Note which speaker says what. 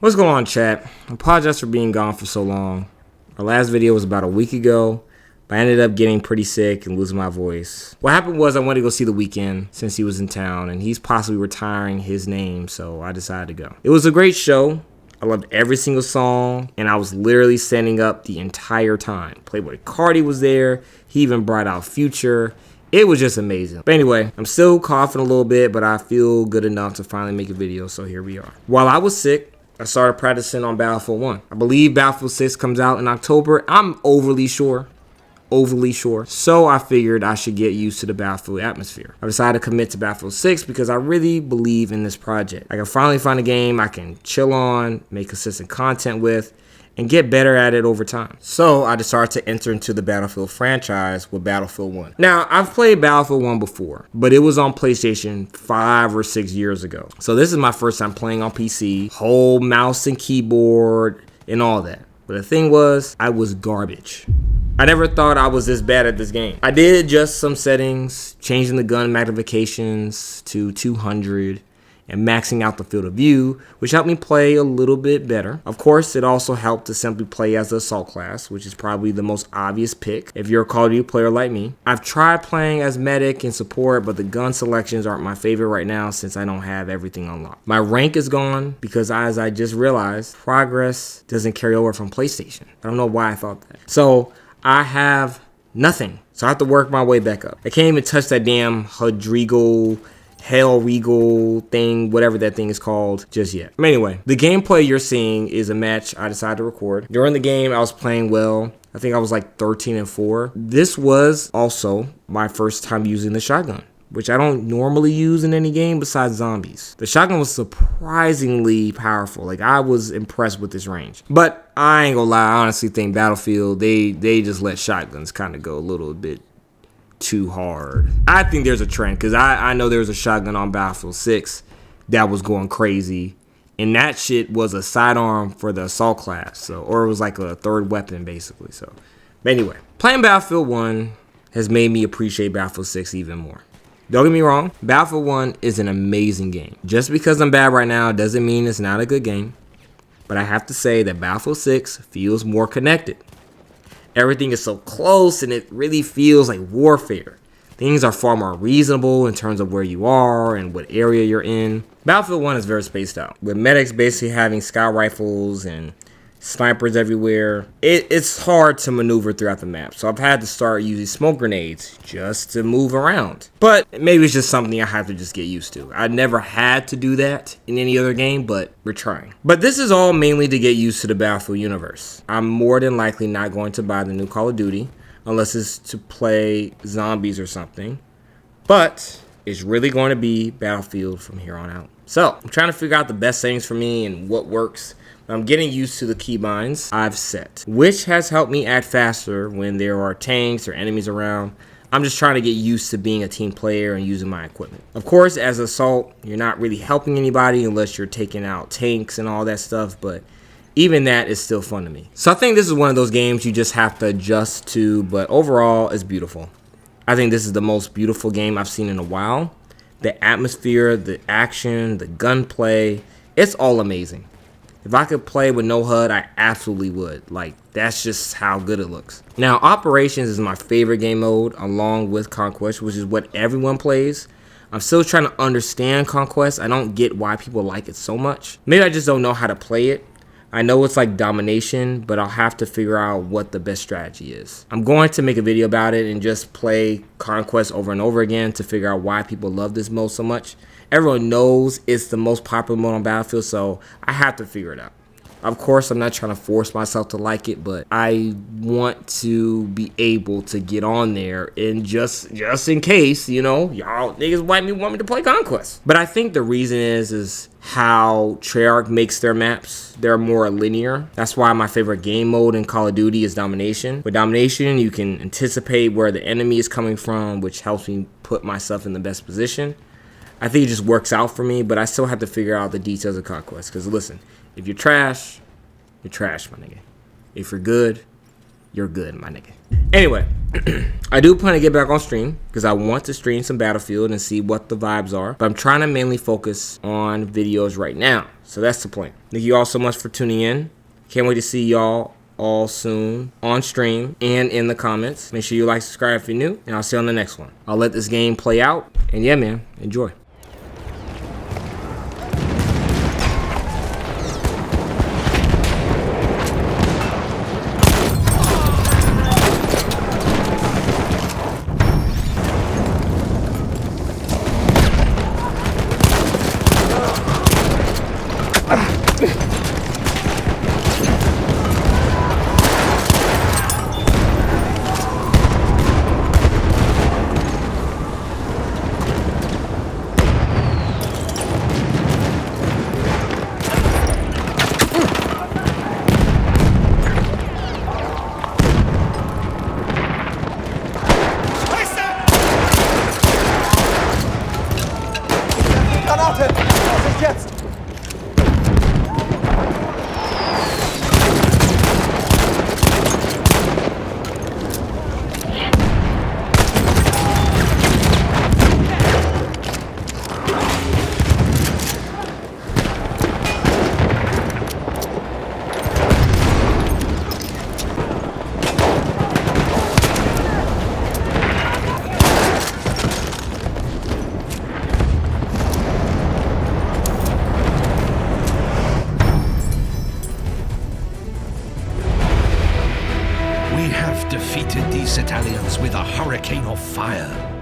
Speaker 1: What's going on, chat? I apologize for being gone for so long. Our last video was about a week ago, but I ended up getting pretty sick and losing my voice. What happened was I wanted to go see The Weeknd since he was in town, and he's possibly retiring his name, so I decided to go. It was a great show. I loved every single song, and I was literally standing up the entire time. Playboi Carti was there. He even brought out Future. It was just amazing. But anyway, I'm still coughing a little bit, but I feel good enough to finally make a video, so here we are. While I was sick, I started practicing on Battlefield 1. I believe Battlefield 6 comes out in October. I'm overly sure. So I figured I should get used to the Battlefield atmosphere. I decided to commit to Battlefield 6 because I really believe in this project. I can finally find a game I can chill on, make consistent content with, and get better at it over time. So I decided to enter into the Battlefield franchise with Battlefield 1. Now, I've played Battlefield 1 before, but it was on PlayStation 5 or 6 years ago. So this is my first time playing on PC, whole mouse and keyboard and all that. But the thing was, I was garbage. I never thought I was this bad at this game. I did adjust some settings, changing the gun magnifications to 200, and maxing out the field of view, which helped me play a little bit better. Of course, it also helped to simply play as the assault class, which is probably the most obvious pick if you're a Call of Duty player like me. I've tried playing as medic and support, but the gun selections aren't my favorite right now since I don't have everything unlocked. My rank is gone because, as I just realized, progress doesn't carry over from PlayStation. I don't know why I thought that. So I have nothing. So I have to work my way back up. I can't even touch that damn Hell Regal thing, whatever that thing is called, just yet. But anyway, the gameplay you're seeing is a match I decided to record. During the game, I was playing well. I think I was like 13-4. This was also my first time using the shotgun, which I don't normally use in any game besides zombies. The shotgun was surprisingly powerful. Like, I was impressed with this range. But I ain't gonna lie, I honestly think Battlefield, they just let shotguns kind of go a little bit too hard. I think there's a trend because I know there was a shotgun on Battlefield 6 that was going crazy, and that shit was a sidearm for the assault class, so, or it was like a third weapon basically. So, but anyway, playing Battlefield 1 has made me appreciate Battlefield 6 even more. Don't get me wrong, Battlefield 1 is an amazing game. Just because I'm bad right now doesn't mean it's not a good game, but I have to say that Battlefield 6 feels more connected. Everything is so close, and it really feels like warfare. Things are far more reasonable in terms of where you are and what area you're in. Battlefield 1 is very spaced out, with medics basically having scout rifles and snipers everywhere. It's hard to maneuver throughout the map, so I've had to start using smoke grenades just to move around. But maybe it's just something I have to just get used to. I never had to do that in any other game, but we're trying. But this is all mainly to get used to the Battlefield universe. I'm more than likely not going to buy the new Call of Duty unless it's to play zombies or something. But it's really going to be Battlefield from here on out. So I'm trying to figure out the best settings for me and what works. I'm getting used to the keybinds I've set, which has helped me act faster when there are tanks or enemies around. I'm just trying to get used to being a team player and using my equipment. Of course, as Assault, you're not really helping anybody unless you're taking out tanks and all that stuff, but even that is still fun to me. So I think this is one of those games you just have to adjust to, but overall, it's beautiful. I think this is the most beautiful game I've seen in a while. The atmosphere, the action, the gunplay, it's all amazing. If I could play with no HUD, I absolutely would. Like, that's just how good it looks. Now, Operations is my favorite game mode, along with Conquest, which is what everyone plays. I'm still trying to understand Conquest. I don't get why people like it so much. Maybe I just don't know how to play it. I know it's like domination, but I'll have to figure out what the best strategy is. I'm going to make a video about it and just play Conquest over and over again to figure out why people love this mode so much. Everyone knows it's the most popular mode on Battlefield, so I have to figure it out. Of course, I'm not trying to force myself to like it, but I want to be able to get on there and just in case, you know, y'all niggas want me to play Conquest. But I think the reason is how Treyarch makes their maps. They're more linear. That's why my favorite game mode in Call of Duty is Domination. With Domination, you can anticipate where the enemy is coming from, which helps me put myself in the best position. I think it just works out for me, but I still have to figure out the details of Conquest. Because listen, if you're trash, my nigga. If you're good, you're good, my nigga. Anyway, I do plan to get back on stream because I want to stream some Battlefield and see what the vibes are. But I'm trying to mainly focus on videos right now. So that's the plan. Thank you all so much for tuning in. Can't wait to see y'all all soon on stream and in the comments. Make sure you like, subscribe if you're new, and I'll see you on the next one. I'll let this game play out. And yeah, man, enjoy.
Speaker 2: Granate! Was ist jetzt?
Speaker 3: We have defeated these Italians with a hurricane of fire.